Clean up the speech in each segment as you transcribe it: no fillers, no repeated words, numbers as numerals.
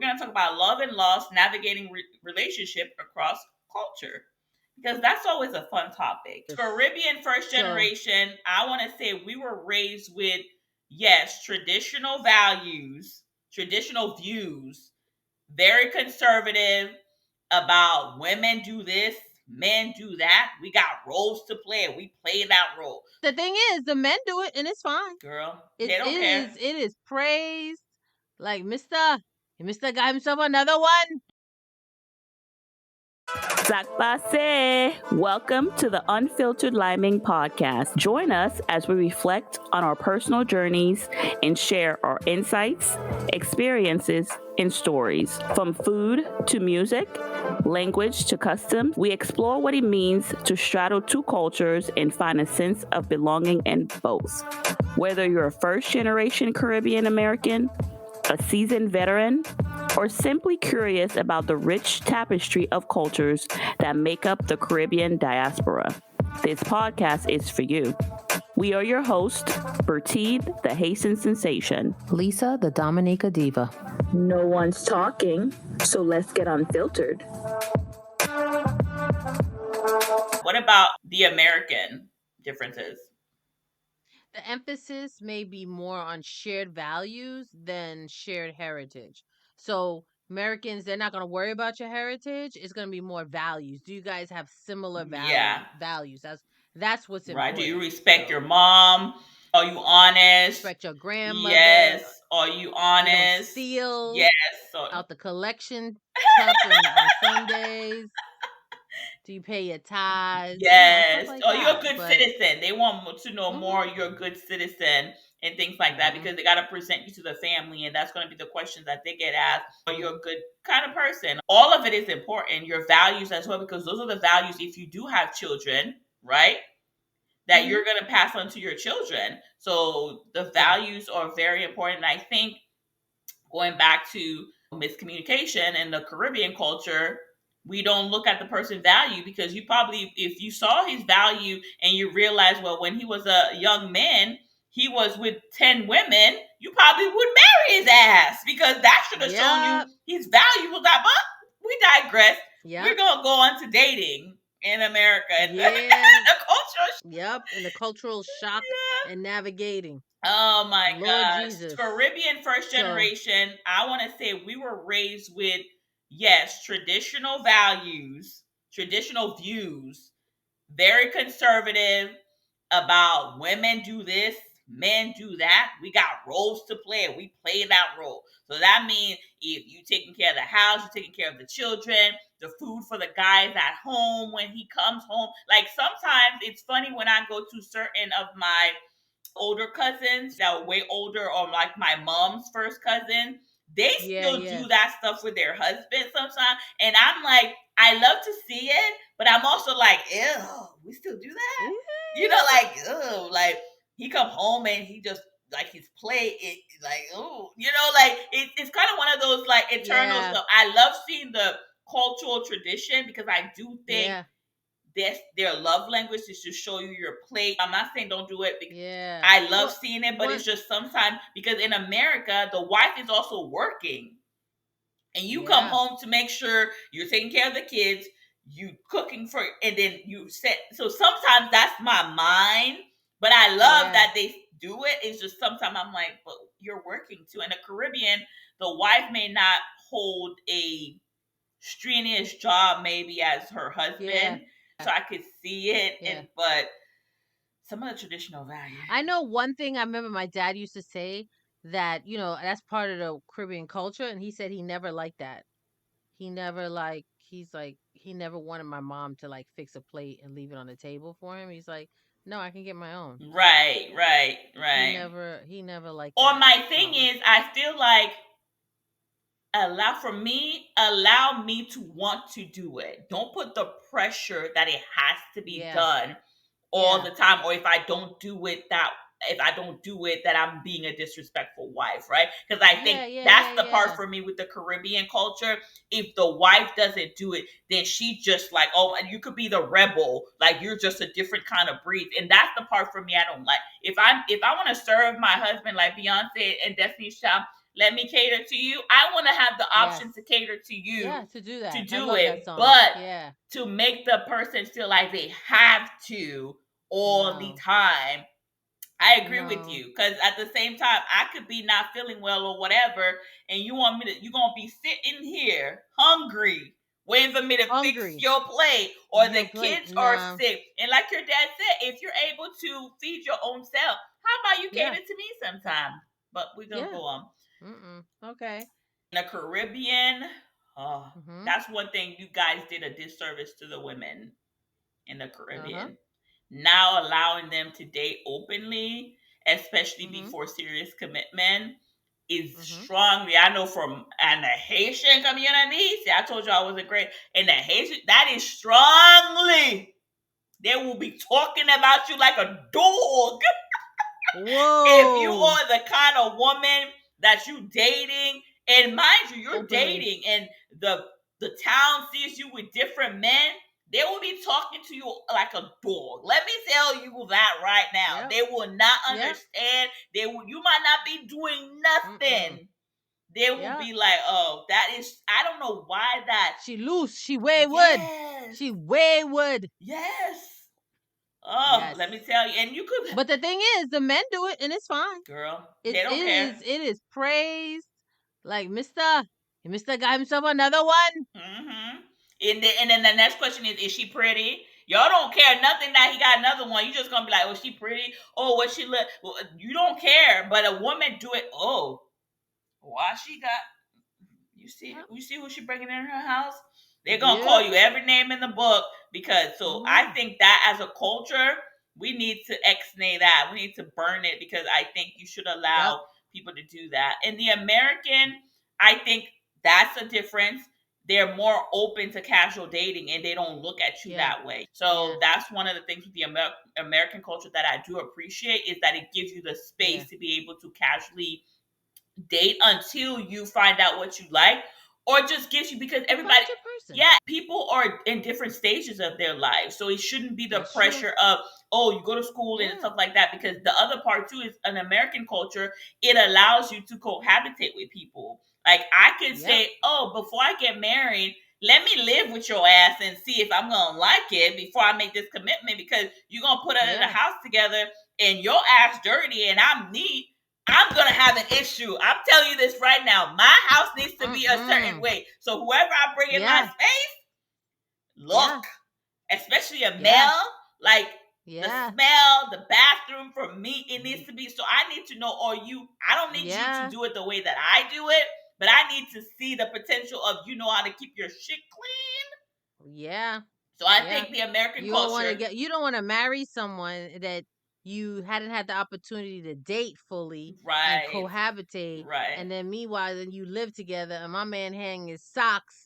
going to talk about love and loss, navigating relationship across culture. Because that's always a fun topic. Caribbean first generation, I want to say we were raised with, yes, traditional values, traditional views, very conservative about women do this, men do that. We got roles to play and we play that role. The thing is, the men do it and it's fine. Girl, they don't care. It is praised. Like, Mr. got himself another one. Zakbase. Welcome to the Unfiltered Liming podcast. Join us as we reflect on our personal journeys and share our insights, experiences, and stories. From food to music, language to customs, we explore what it means to straddle two cultures and find a sense of belonging in both. Whether you're a first-generation Caribbean American, a seasoned veteran, or simply curious about the rich tapestry of cultures that make up the Caribbean diaspora, this podcast is for you. We are your hosts, Bertide, the Haitian sensation. Lisa, the Dominica diva. No one's talking, so let's get unfiltered. What about the American differences? The emphasis may be more on shared values than shared heritage. So Americans, they're not going to worry about your heritage. It's going to be more values. Do you guys have similar values? That's what's important. Right. Do you respect your mom? Are you honest? Respect your grandmother? Yes. Are you honest? You don't steal yes. out the collection cup on Sundays. Do you pay your tithes? Yes. Like you're a good citizen. They want to know more. You're a good citizen and things like that because they got to present you to the family, and that's going to be the questions that they get asked. Are you a good kind of person? All of it is important. Your values as well, because those are the values if you do have children, right? That you're going to pass on to your children. So the values are very important. And I think going back to miscommunication in the Caribbean culture, we don't look at the person's value because you probably, if you saw his value and you realize, well, when he was a young man, he was with 10 women, you probably would marry his ass because that should have shown you his value was that. But we digress. We're going to go on to dating in America. And the cultural and the cultural shock and navigating. Oh my gosh. Jesus. Caribbean first generation, I want to say we were raised with, yes, traditional values, traditional views, very conservative about women do this, men do that. We got roles to play and we play that role. So that means if you taking care of the house, you're taking care of the children, the food for the guys at home when he comes home. Like sometimes it's funny when I go to certain of my older cousins that were way older, or like my mom's first cousin, they still do that stuff with their husbands sometimes. And I'm like, I love to see it, but I'm also like, ew, we still do that? You know, like, ew, like he come home and he just like his play, it like, oh, you know, like it's kind of one of those like eternal stuff. I love seeing the cultural tradition because I do think their love language is to show you your plate. I'm not saying don't do it. I love seeing it, but it's just sometimes because in America, the wife is also working. And you come home to make sure you're taking care of the kids, you cooking for, and then you set. So sometimes that's my mind, but I love that they do it. It's just sometimes I'm like, but you're working too. In the Caribbean, the wife may not hold a strenuous job maybe as her husband. So I could see it, but some of the traditional values. I know one thing I remember my dad used to say that, that's part of the Caribbean culture. And he said he never liked that. He never he never wanted my mom to like fix a plate and leave it on the table for him. He's like, no, I can get my own. Right. He never liked or that. My thing is, I feel like allow me to want to do it. Don't put the pressure that it has to be done all the time, or if I don't do it that I'm being a disrespectful wife, right? Because I think that's the part for me with the Caribbean culture. If the wife doesn't do it, then she just like, oh, and you could be the rebel, like you're just a different kind of breed, and that's the part for me I don't like. If I want to serve my husband like Beyonce and Destiny's Child, let me cater to you. I want to have the option to cater to you. Yeah, to do that. To I do love it. That song. But yeah. to make the person feel like they have to all the time. I agree with you, because at the same time, I could be not feeling well or whatever, and you're gonna be sitting here hungry, waiting for me to fix your plate, or the kids are sick. And like your dad said, if you're able to feed your own self, how about you cater to me sometime? But we're gonna go on. Okay. In the Caribbean, that's one thing you guys did a disservice to the women in the Caribbean. Now allowing them to date openly, especially before serious commitment, is strongly. I know from the Haitian community. See, I told you I wasn't great. In the Haitian, that is strongly. They will be talking about you like a dog. Whoa! If you are the kind of woman that you dating, and mind you, you're dating, and the town sees you with different men, they will be talking to you like a dog. Let me tell you that right now. They will not understand. You might not be doing nothing. They will be like, "Oh, that is." I don't know why that. She loose. She wayward. Yes. She wayward. Yes. Oh, let me tell you, and you could. But the thing is, the men do it, and it's fine. Girl, they don't care. It is praised. Like Mister got himself another one. And then the next question is she pretty? Y'all don't care nothing that he got another one. You just gonna be like, oh, she pretty? Oh, what she look? Well, you don't care, but a woman do it. Oh, why she got? You see who she bringing in her house? They're gonna call you every name in the book because. So I think that as a culture, we need to ex-nay that. We need to burn it because I think you should allow people to do that. In the American, I think that's a difference. They're more open to casual dating and they don't look at you that way. So that's one of the things with the American culture that I do appreciate is that it gives you the space to be able to casually date until you find out what you like, or just gives you, because everybody, people are in different stages of their life, so it shouldn't be the pressure of, oh, you go to school and stuff like that, because the other part too is an American culture, it allows you to cohabitate with people. Like I can say, oh, before I get married, let me live with your ass and see if I'm gonna like it before I make this commitment, because you're gonna put us in a house together and your ass dirty and I'm neat. I'm gonna have an issue. I'm telling you this right now. My house needs to be a certain way. So whoever I bring in my space, look, especially a male, like the smell, the bathroom for me, it needs to be. So I need to know, I don't need you to do it the way that I do it, but I need to see the potential of you know how to keep your shit clean. Yeah. So I think the American culture. You don't want to marry someone that you hadn't had the opportunity to date fully and cohabitate. Right. And then meanwhile, then you live together and my man hang his socks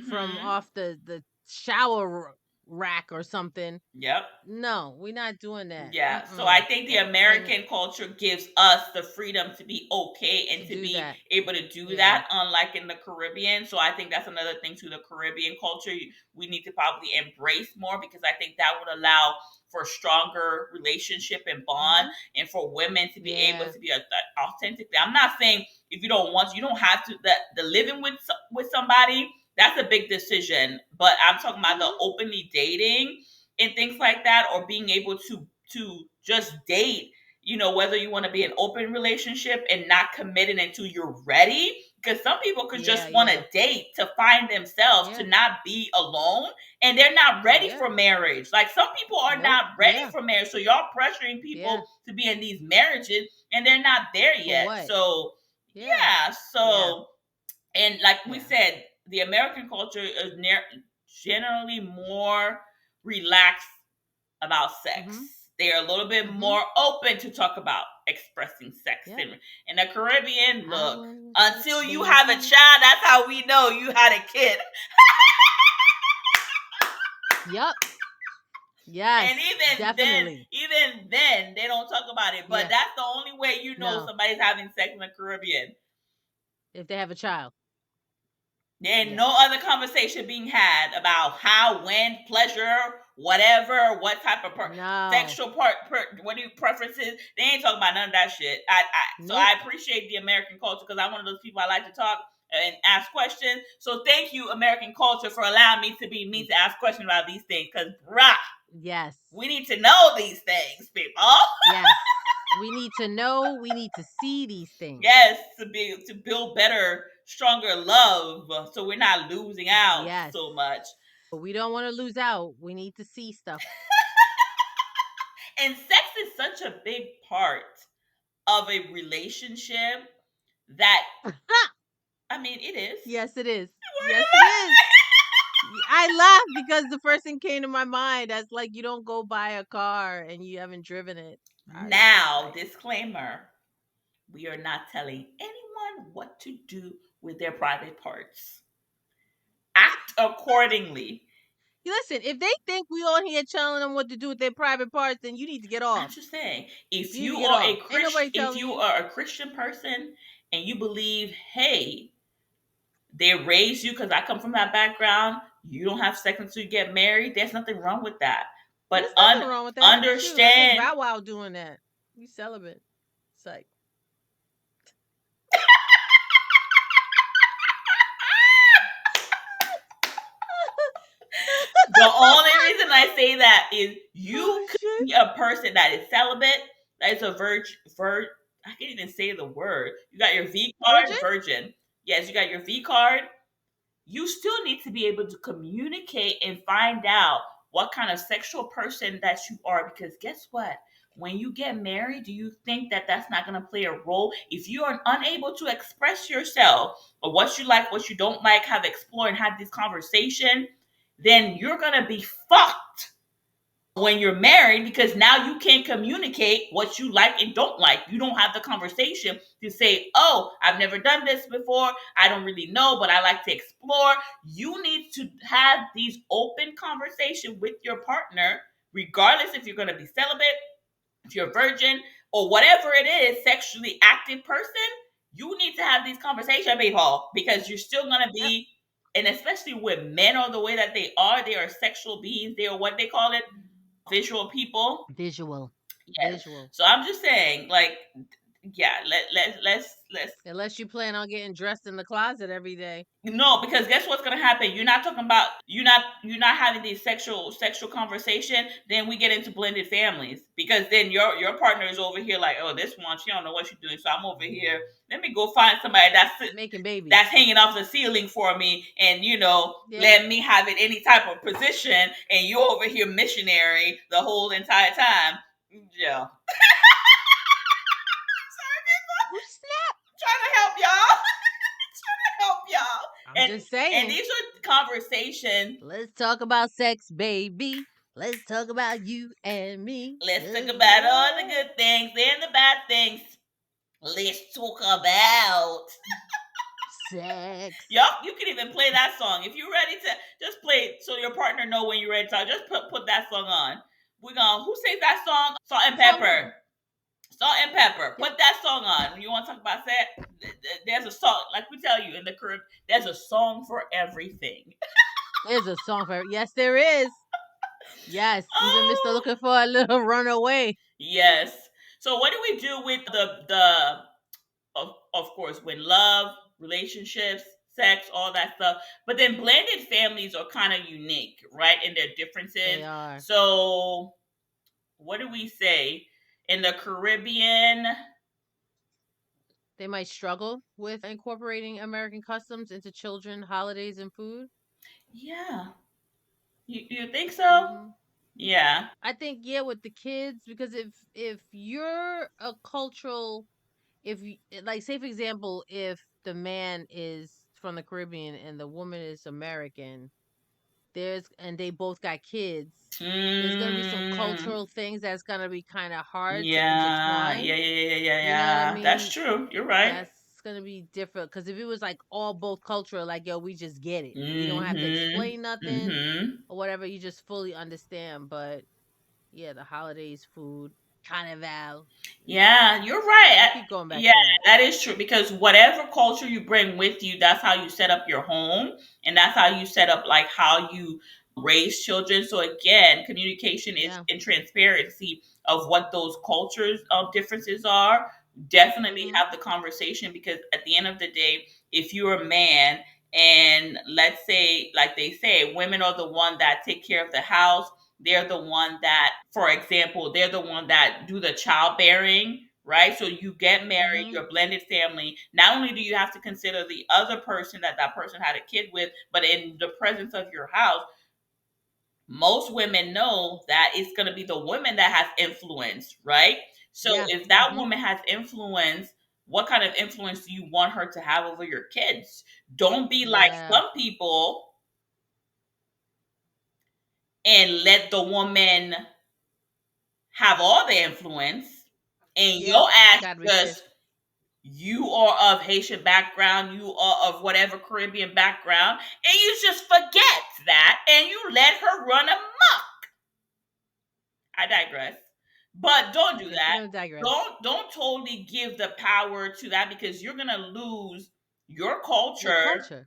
from off the shower rack or something. Yep. No, we're not doing that. Yeah. So I think the American culture gives us the freedom to be okay and to be able to do that, unlike in the Caribbean. So I think that's another thing to the Caribbean culture we need to probably embrace more, because I think that would allow for stronger relationship and bond, and for women to be able to be authentic. I'm not saying if you don't want to, you don't have to. The living with somebody, that's a big decision. But I'm talking about the openly dating and things like that, or being able to just date, whether you want to be an open relationship and not committed until you're ready, because some people could just want to date to find themselves, to not be alone, and they're not ready for marriage. Like some people are not ready for marriage, so y'all pressuring people to be in these marriages and they're not there yet. So and like we said, the American culture is generally more relaxed about sex. They're a little bit more open to talk about expressing sex. In the Caribbean, look, until you have a child, that's how we know you had a kid. Yep. Yes. And even then, they don't talk about it. But that's the only way you know somebody's having sex in the Caribbean. If they have a child. There's no other conversation being had about how, when, pleasure, whatever, what type of No. sexual what do you preferences? They ain't talking about none of that shit. So I appreciate the American culture because I'm one of those people I like to talk and ask questions. So thank you, American culture, for allowing me to be me to ask questions about these things. Because, bruh, yes, we need to know these things, people. Yes, we need to know. We need to see these things. Yes, to build better, stronger love, so we're not losing out so much. But we don't want to lose out. We need to see stuff. And sex is such a big part of a relationship that I mean, it is. Yes, it is. Yes, it is. I laugh because the first thing came to my mind as like you don't go buy a car and you haven't driven it. Now, disclaimer: we are not telling anyone what to do with their private parts. Act accordingly. Listen, if they think we on here telling them what to do with their private parts, then you need to get off. I'm just saying, if you are a Christian person and you believe, hey, they raised you because I come from that background, you don't have sex until you get married. There's nothing wrong with that. But there's nothing wrong with that. Understand. Shoot, I think Bow Wow doing that. You celibate. It's like. The only reason I say that is you could be a person that is celibate, that is a virgin. I can't even say the word. You got your V card, virgin. Yes, you got your V card. You still need to be able to communicate and find out what kind of sexual person that you are. Because guess what? When you get married, do you think that that's not going to play a role? If you are unable to express yourself or what you like, what you don't like, have explore and have this conversation, then you're going to be fucked when you're married because now you can't communicate what you like and don't like. You don't have the conversation to say, oh, I've never done this before. I don't really know, but I like to explore. You need to have these open conversations with your partner, regardless if you're going to be celibate, if you're a virgin, or whatever it is, sexually active person. You need to have these conversations, people, because you're still going to be, and especially with men are the way that they are sexual beings. They are what they call it, visual people. Visual. Yes. Visual. So I'm just saying, like, yeah, let's unless you plan on getting dressed in the closet every day. No, because guess what's gonna happen? You're not talking about you're not having these sexual conversation. Then we get into blended families because then your partner is over here like, oh, this one she don't know what she's doing, so I'm over here. Let me go find somebody that's making babies, that's hanging off the ceiling for me, and let me have it any type of position, and you're over here missionary the whole entire time. Yeah. Sorry, people. Snap. Trying to help y'all. I'm just saying. And these are conversations. Let's talk about sex, baby. Let's talk about you and me. Let's talk about all the good things and the bad things. Let's talk about sex. Yup, you can even play that song. If you're ready to just play it so your partner know when you're ready to talk, just put that song on. We're gonna who sings that song? Salt and Pepper. Salt and Pepper. Put that song on. When you want to talk about sex, there's a song, like we tell you in the Caribbean, there's a song for everything. There's a song for yes, there is. Yes, even Mr. Looking for a Little Runaway. Yes. So what do we do with the of course, when love, relationships, sex, all that stuff. But then blended families are kind of unique, right? In their differences. They are. So what do we say? In the Caribbean, they might struggle with incorporating American customs into children, holidays, and food. Yeah. You think so? Mm-hmm. Yeah. I think with the kids, because if you're a cultural, if you, like, say for example, if the man is from the Caribbean and the woman is American, and they both got kids, there's gonna be some cultural things that's gonna be kind of hard to intertwine. Yeah. You know what I mean? That's true. You're right. That's gonna be different because if it was like all both cultural, like we just get it. We don't have to explain nothing or whatever. You just fully understand. But yeah, the holidays, food, carnival. Yeah, you're right. Keep going back. Yeah, that is true because whatever culture you bring with you, that's how you set up your home, and that's how you set up like how you raise children. So again, communication is in transparency of what those cultures differences are. Definitely have the conversation, because at the end of the day, if you're a man and let's say, like they say, women are the one that take care of the house. They're the one that, for example, they're the one that do the childbearing, right? So you get married, you're a blended family. Not only do you have to consider the other person that person had a kid with, but in the presence of your house, most women know that it's going to be the woman that has influence, right? So if that woman has influence, what kind of influence do you want her to have over your kids? Don't be like some people and let the woman have all the influence, and your ass just, you are of Haitian background, you are of whatever Caribbean background, and you just forget that and you let her run amok. I digress. But don't do that. Don't totally give the power to that, because you're gonna lose your culture.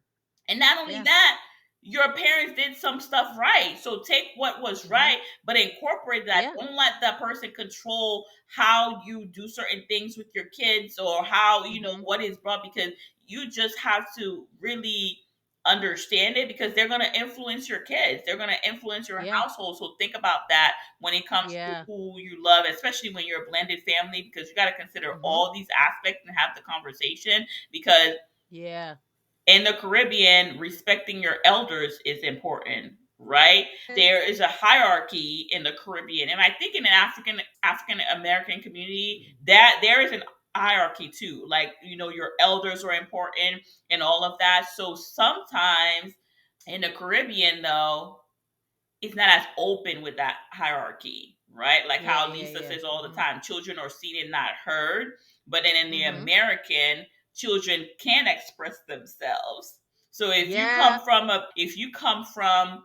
And not only that, your parents did some stuff right. So take what was right, but incorporate that. Don't let that person control how you do certain things with your kids, or how, what is brought, because you just have to really understand it, because they're going to influence your kids. They're going to influence your household. So think about that when it comes to who you love, especially when you're a blended family, because you got to consider all these aspects and have the conversation, because in the Caribbean, respecting your elders is important, right? There is a hierarchy in the Caribbean, and I think in an African American community, that there is an hierarchy too. Like, your elders are important and all of that. So sometimes in the Caribbean, though, it's not as open with that hierarchy, right? Like how Lisa says all the time, children are seen and not heard. But then in the American, children can express themselves. So if you come from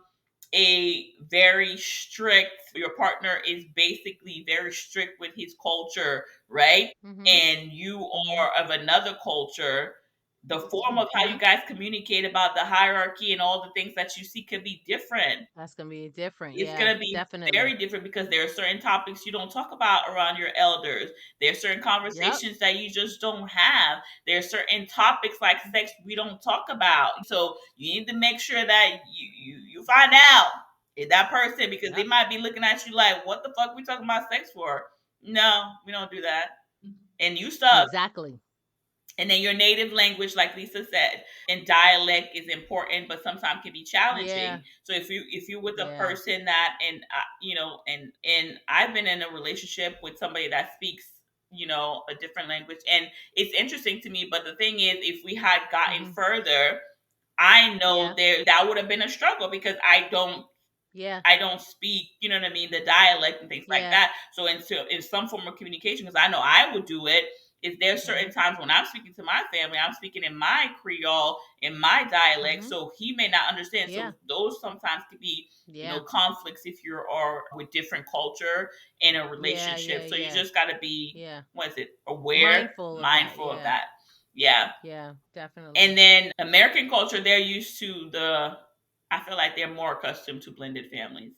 a very strict, your partner is basically very strict with his culture, right? And you are of another culture, the form of how you guys communicate about the hierarchy and all the things that you see could be different. That's gonna be different. It's going to be very different, because there are certain topics you don't talk about around your elders. There are certain conversations that you just don't have. There are certain topics like sex we don't talk about. So you need to make sure that you find out if that person, because they might be looking at you like, what the fuck we talking about sex for? No, we don't do that. And you stuff. Exactly. And then your native language, like Lisa said, and dialect is important, but sometimes can be challenging. So if you're with a person that, and and I've been in a relationship with somebody that speaks, a different language, and it's interesting to me. But the thing is, if we had gotten further, I know that would have been a struggle, because I don't speak, you know what I mean, the dialect and things like that. So in some form of communication, because I know I would do it, if there's certain times when I'm speaking to my family, I'm speaking in my Creole, in my dialect, so he may not understand. So those sometimes could be, conflicts if you are with different culture in a relationship. So you just got to be, aware, mindful of that. Yeah, definitely. And then American culture, they're used to I feel like they're more accustomed to blended families.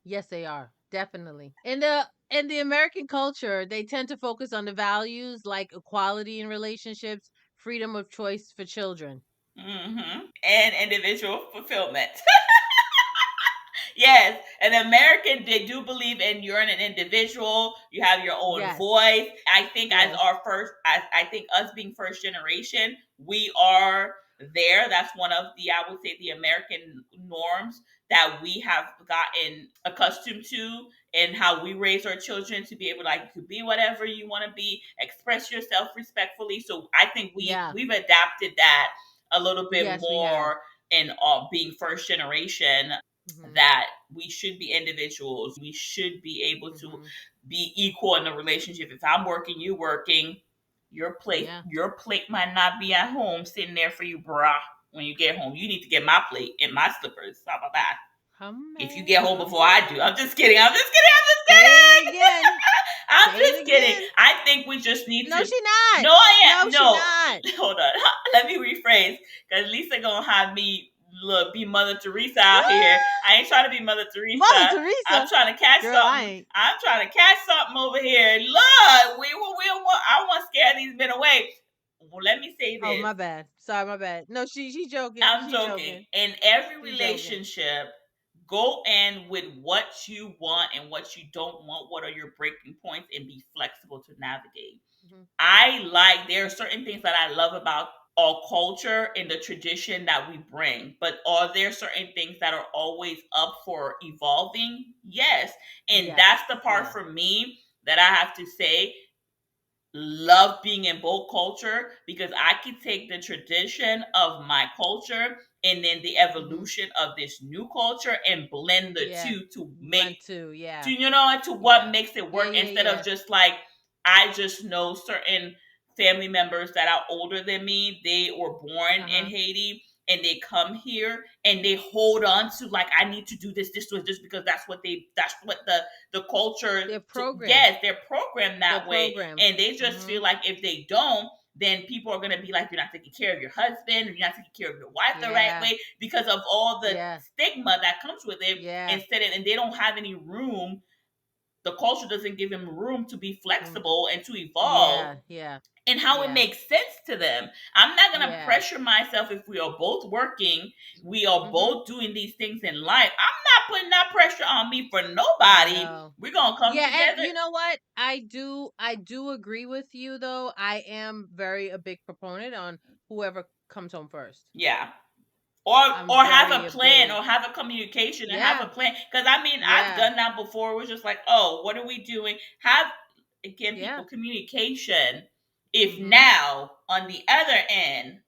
Yes, they are. Definitely. In the American culture, they tend to focus on the values like equality in relationships, freedom of choice for children, and individual fulfillment. Yes, an American, they do believe in you're an individual, you have your own voice. I think as I think us being first generation, we are there. That's one of I would say, the American norms that we have gotten accustomed to, and how we raise our children to be able to, like, to be whatever you want to be, express yourself respectfully. So I think we've adapted that a little bit more in being first generation, that we should be individuals. We should be able to be equal in the relationship. If I'm working, you working, your plate might not be at home sitting there for you, brah. When you get home, you need to get my plate and my slippers. How about that? If you get home before I do. I'm just kidding. I'm just kidding. I think we just need to. No, she not. No, I am. No, she not. Hold on. Let me rephrase, because Lisa gonna have me look, be Mother Teresa out here. I ain't trying to be Mother Teresa. Mother Teresa. I'm trying to catch Girl, something. I'm trying to catch something over here. Look, I want to scare these men away. Well, let me say this. Oh, my bad. Sorry, my bad. No, she's joking. I'm joking. In every relationship, go in with what you want and what you don't want. What are your breaking points, and be flexible to navigate. There are certain things that I love about our culture and the tradition that we bring, but are there certain things that are always up for evolving? Yes. And that's the part for me that I have to say, love being in both culture, because I can take the tradition of my culture and then the evolution of this new culture and blend the two to make to what makes it work, instead of just like, I just know certain family members that are older than me. They were born in Haiti and they come here and they hold on to, like, I need to do this because that's what the culture, they're programmed. Yes, they're programmed that way. And they just feel like if they don't, then people are going to be like, you're not taking care of your husband, or you're not taking care of your wife the right way, because of all the stigma that comes with it. And they don't have any room. The culture doesn't give them room to be flexible and to evolve. And how it makes sense to them. I'm not going to pressure myself. If we are both working, we are both doing these things in life, I'm not putting that pressure on me for nobody. We're going to come together. And you know what? I do agree with you, though. I am a big proponent on whoever comes home first. Yeah. Or have a plan, or have a communication, and have a plan. Because I've done that before. It was just like, oh, what are we doing? People communication. If now, on the other end,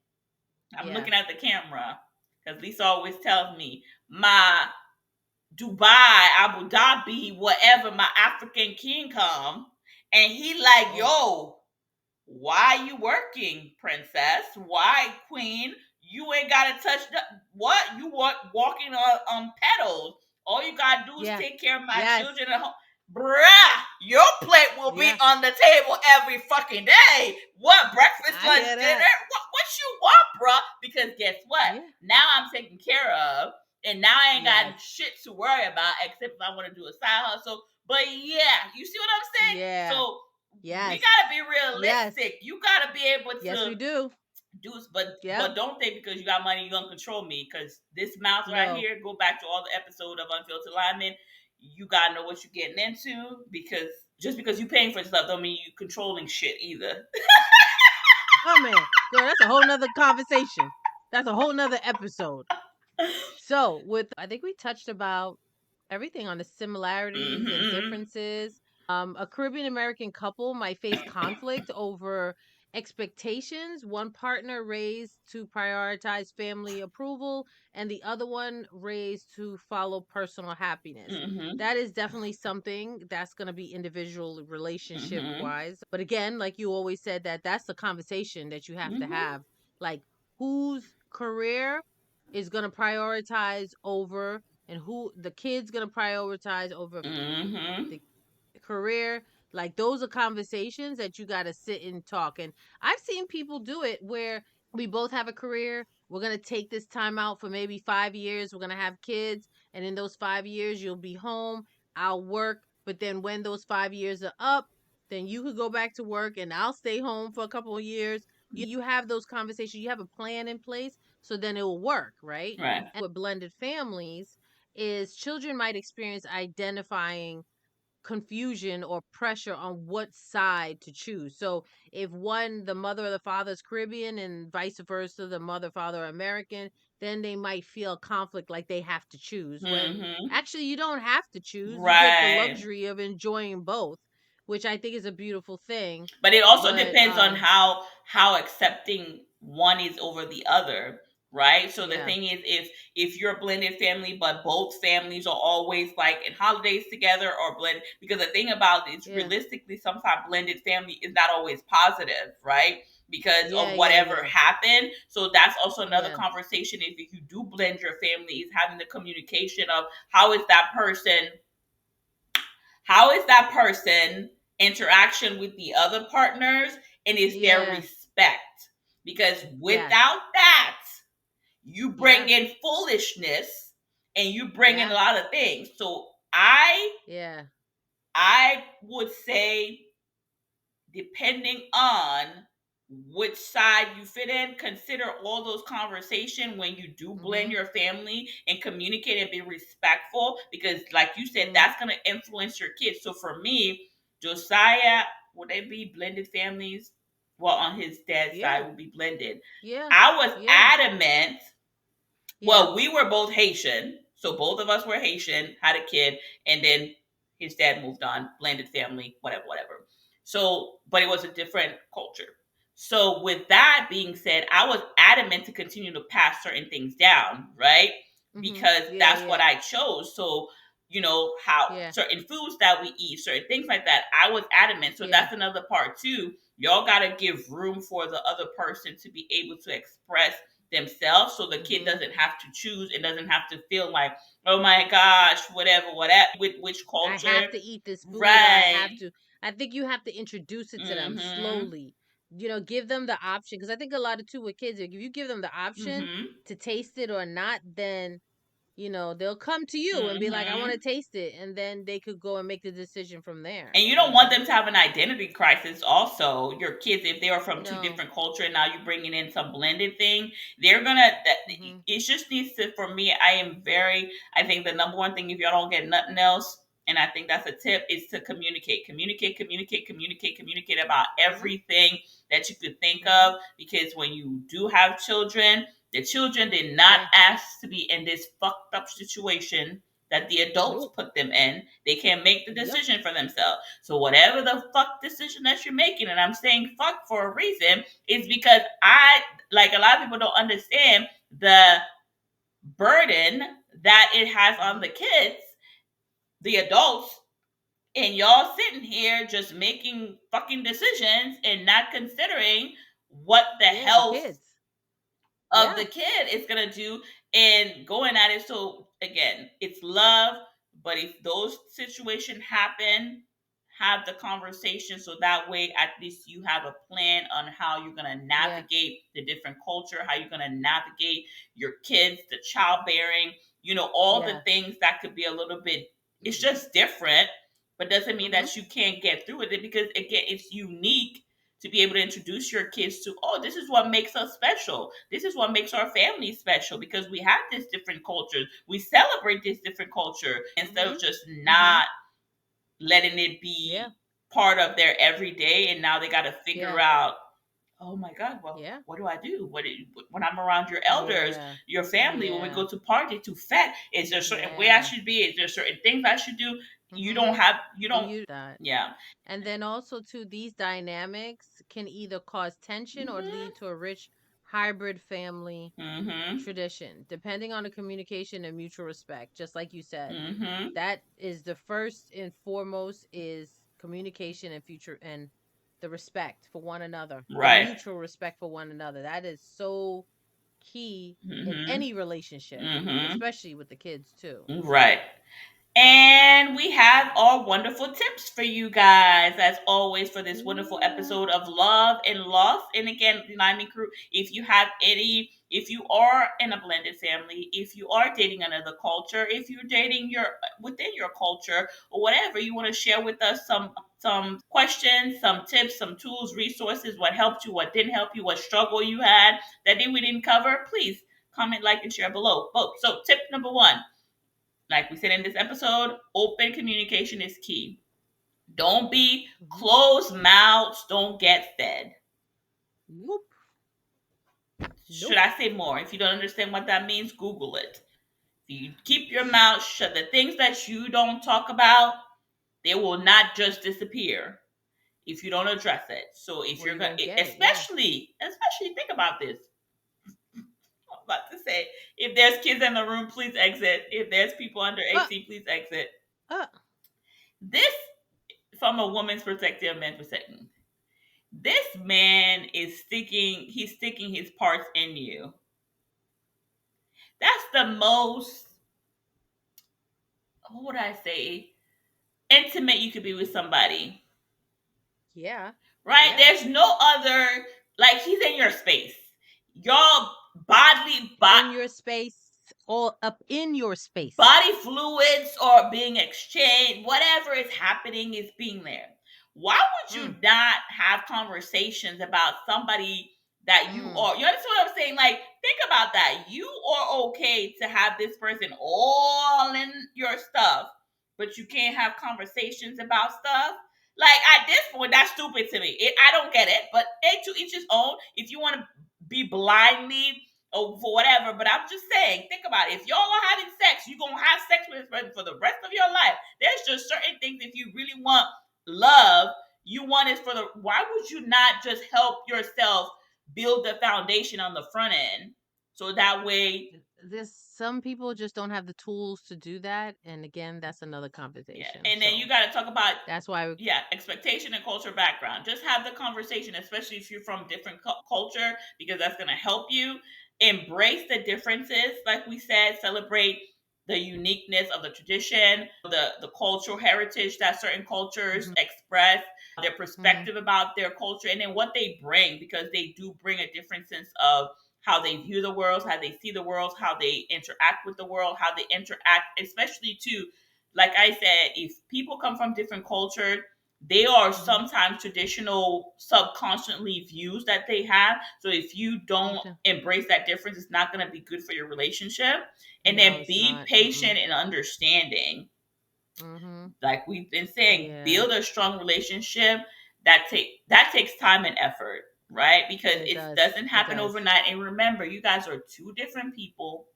I'm looking at the camera, because Lisa always tells me, my Dubai, Abu Dhabi, whatever, my African king come, and he like, yo, why you working, princess? Why, queen? You ain't gotta touch what? You walking on pedals. All you gotta do is take care of my children at home. Bruh, your plate will be on the table every fucking day. What? Breakfast, lunch, dinner? What you want, bruh? Because guess what? Now I'm taken care of, and now I ain't got shit to worry about, except if I want to do a side hustle. But yeah, you see what I'm saying? Yeah. So we gotta be realistic. You gotta be able to. Yes, we do. But don't think because you got money you're gonna control me. Because this mouth right here, go back to all the episode of Unfiltered Lineman. You gotta know what you're getting into, because just because you're paying for stuff don't mean you're controlling shit either. Oh man, girl, that's a whole nother conversation. That's a whole nother episode. So I think we touched about everything on the similarities and differences. A Caribbean American couple might face conflict over expectations. One partner raised to prioritize family approval, and the other one raised to follow personal happiness. That is definitely something that's going to be individual relationship wise. But again, like you always said, that's the conversation that you have to have. Like, whose career is going to prioritize over, and who the kid's going to prioritize over the career. Like, those are conversations that you got to sit and talk. And I've seen people do it where we both have a career. We're going to take this time out for maybe 5 years. We're going to have kids. And in those 5 years, you'll be home. I'll work. But then when those 5 years are up, then you could go back to work and I'll stay home for a couple of years. You have those conversations. You have a plan in place. So then it will work, right? Right. And with blended families is children might experience identifying confusion or pressure on what side to choose. So if the mother or the father is Caribbean and vice versa, the mother, father are American, then they might feel conflict, like they have to choose. When actually you don't have to choose. Right. You get the luxury of enjoying both, which I think is a beautiful thing. But it also depends on how accepting one is over the other. Right. So the thing is, if you're a blended family, but both families are always like in holidays together or blend, because the thing about it is realistically, sometimes blended family is not always positive, right? Because of whatever happened. So that's also another conversation. If you do blend your family, is having the communication of how is that person interaction with the other partners, and is there respect? Because without that, you Yeah. bring in foolishness and you bring in Yeah. a lot of things. So I Yeah. would say, depending on which side you fit in, consider all those conversations when you do blend Mhm. your family and communicate and be respectful, because like you said, Mhm. that's going to influence your kids. So for me, Josiah, would they be blended families? Well, on his dad's Yeah. side would be blended. Yeah. I was Yeah. adamant. Yeah. Well, we were both Haitian, so both of us were Haitian, had a kid, and then his dad moved on, blended family, whatever, whatever. So, but it was a different culture. So, with that being said, I was adamant to continue to pass certain things down, right? Mhm. Because Yeah. that's what Yeah. I chose. So, how Yeah. certain foods that we eat, certain things like that, I was adamant. So, Yeah. that's another part too. Y'all got to give room for the other person to be able to express themselves, so the kid Mhm. doesn't have to choose and doesn't have to feel like, oh my gosh, whatever, with which I have culture. to eat this food, or I Right. have to. I think you have to introduce it to them Mm-hmm. slowly. Give them the option, because I think a lot of too with kids, like, if you give them the option Mm-hmm. to taste it or not, then they'll come to you and be like, I want to Mm-hmm. taste it, and then they could go and make the decision from And there. you don't want them to have an identity crisis. Also, your kids, if they are from two No. different culture and now you're bringing in some blended thing, they're gonna. Mhm. It just needs to. For me, I think the number one thing, if y'all don't get nothing else, and I think that's a tip, is to communicate about Mhm. everything that you could think Mhm. of. Because when you do have children, the children did not Yeah. ask to be in this fucked up situation that the adults Nope. put them in. They can't make the Yep. decision for themselves. So whatever the fuck decision that you're making, and I'm saying fuck for a reason, is because like a lot of people don't understand the burden that it has on Mhm. the kids, the adults, and y'all sitting here just making fucking decisions and not considering what the Yeah, the health kids. of Yeah. the kid is gonna do and going at it. So again, it's love, but if those situations happen, have the conversation so that way at least you have a plan on how you're gonna Yeah. navigate the different culture, how you're gonna navigate your kids, the childbearing, all the Yeah. things that could be a little bit, it's Mhm. just different, but doesn't mean Mhm. that you can't get through with it, because again, it's unique to be able to introduce your kids to, oh, this is what makes us special, this is what makes our family special, because we have this different culture, we celebrate this different culture, instead of Mhm. just Mhm. not letting it Yeah. be part of their everyday, and now they got to figure Yeah. out, oh my god, well, Yeah. what do I do, when I'm around your elders, Yeah. your family, when we Yeah. go to party to fat, is there a certain way I Yeah. should be, is there certain things I should do, Mhm. you And don't. you that. Yeah. And then also too, these dynamics can either cause tension or Mm-hmm. lead to a rich hybrid family Mm-hmm. tradition, depending on the communication and mutual respect. Just like you said, Mm-hmm. that is the first and foremost, is communication and future, and the respect for one another, the Right. mutual respect for one another. That is so key in Mm-hmm. any relationship, Mm-hmm. especially with the kids too. Right. Yeah. And we have our wonderful tips for you guys, as always, for this wonderful Yeah. episode of Love and Loss. And again, Limey Crew, if you are in a blended family, if you are dating another culture, if you're dating within your culture, or whatever, you want to share with us some questions, some tips, some tools, resources, what helped you, what didn't help you, what struggle you had that we didn't cover, please comment, like, and share below. Both. So, tip number one, like we said in this episode, open communication is key. Don't be Hmm. closed mouths, don't get fed. Nope. Should Nope. I say more? If you don't understand what that means, Google it. If you keep your mouth shut, the things that you don't talk about, they will not just disappear if you don't address it. So if Or you're you going don't to, get it. Yeah. especially think about this. I'm about to say, if there's kids in the room, please exit. If there's people under Uh, 18, please exit. uh. This, from a woman's perspective, man's perspective, this man is he's sticking his parts in you. That's the most, what would I say, intimate you could be with somebody, Yeah. right? Yeah. There's no other, like, he's in your space. Y'all in your space, all up in your space. Body fluids are being exchanged. Whatever is happening is being there. Why would you not have conversations about somebody that you are? You understand what I'm saying? Like, think about that. You are okay to have this person all in your stuff, but you can't have conversations about stuff. Like, at this point, that's stupid to me. I don't get it, but to each his own. If you want to be blindly or for whatever, but I'm just saying, think about it. If y'all are having sex, you're gonna have sex with this person for the rest of your life. There's just certain things, if you really want love, you want it for the, why would you not just help yourself build the foundation on the front end, so that way there's some people just don't have the tools to do that, and again, that's another conversation. And then you got to talk about, that's why expectation and culture background. Just have the conversation, especially if you're from different culture, because that's going to help you embrace the differences. Like we said, celebrate the uniqueness of the tradition, the cultural heritage that certain cultures express, their perspective about their culture, and then what they bring, because they do bring a different sense of how they view the world, how they see the world, how they interact with the world, how they interact, especially too, like I said, if people come from different cultures, they are sometimes traditional subconsciously views that they have. So if you don't embrace that difference, it's not going to be good for your relationship. And then be patient and understanding. Like we've been saying, build a strong relationship. That takes time and effort, right? Because it doesn't happen overnight. And remember, you guys are two different people.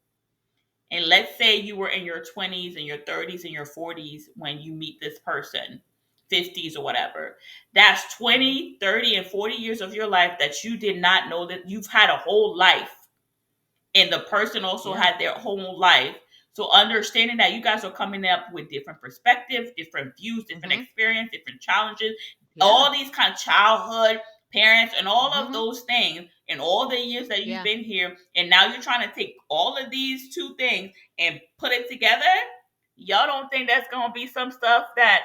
And let's say you were in your 20s and your 30s and your 40s when you meet this person, 50s or whatever. That's 20, 30, and 40 years of your life that you did not know, that you've had a whole life. And the person also had their whole life. So understanding that you guys are coming up with different perspectives, different views, different experience, different challenges, all these kind of childhood, parents, and all of those things in all the years that you've been here. And now you're trying to take all of these two things and put it together. Y'all don't think that's going to be some stuff that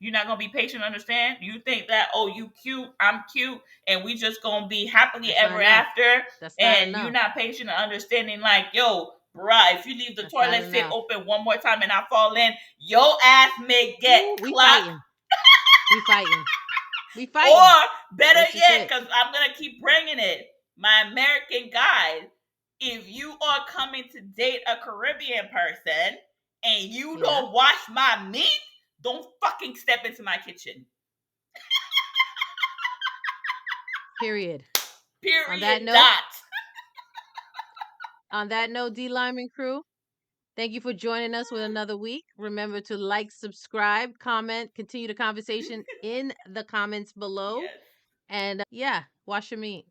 you're not going to be patient to understand? You think that, oh, you cute, I'm cute, and we just going to be happily ever after, and you're not patient and understanding, like, yo, bruh, if you leave the toilet seat open one more time and I fall in, your ass may get clocked. We fighting. Or better yet, because I'm going to keep bringing it, my American guys, if you are coming to date a Caribbean person and you don't wash my meat, don't fucking step into my kitchen. Period. On that note, on that note, D Lyman crew, thank you for joining us with another week. Remember to like, subscribe, comment, continue the conversation in the comments below. And wash your meat.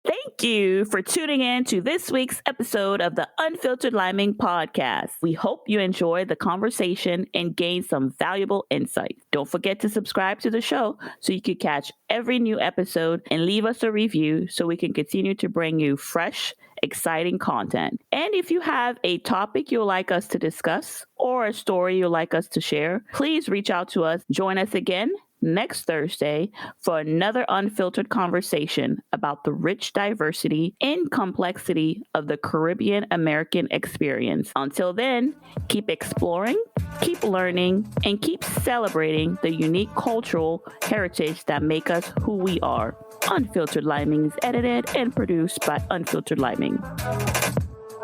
Thank you for tuning in to this week's episode of the Unfiltered Liming Podcast. We hope you enjoyed the conversation and gained some valuable insights. Don't forget to subscribe to the show so you can catch every new episode, and leave us a review so we can continue to bring you fresh, exciting content. And if you have a topic you'd like us to discuss or a story you'd like us to share, please reach out to us. Join us again next Thursday for another unfiltered conversation about the rich diversity and complexity of the Caribbean American experience. Until then, keep exploring, keep learning, and keep celebrating the unique cultural heritage that make us who we are. Unfiltered Liming is edited and produced by Unfiltered Liming.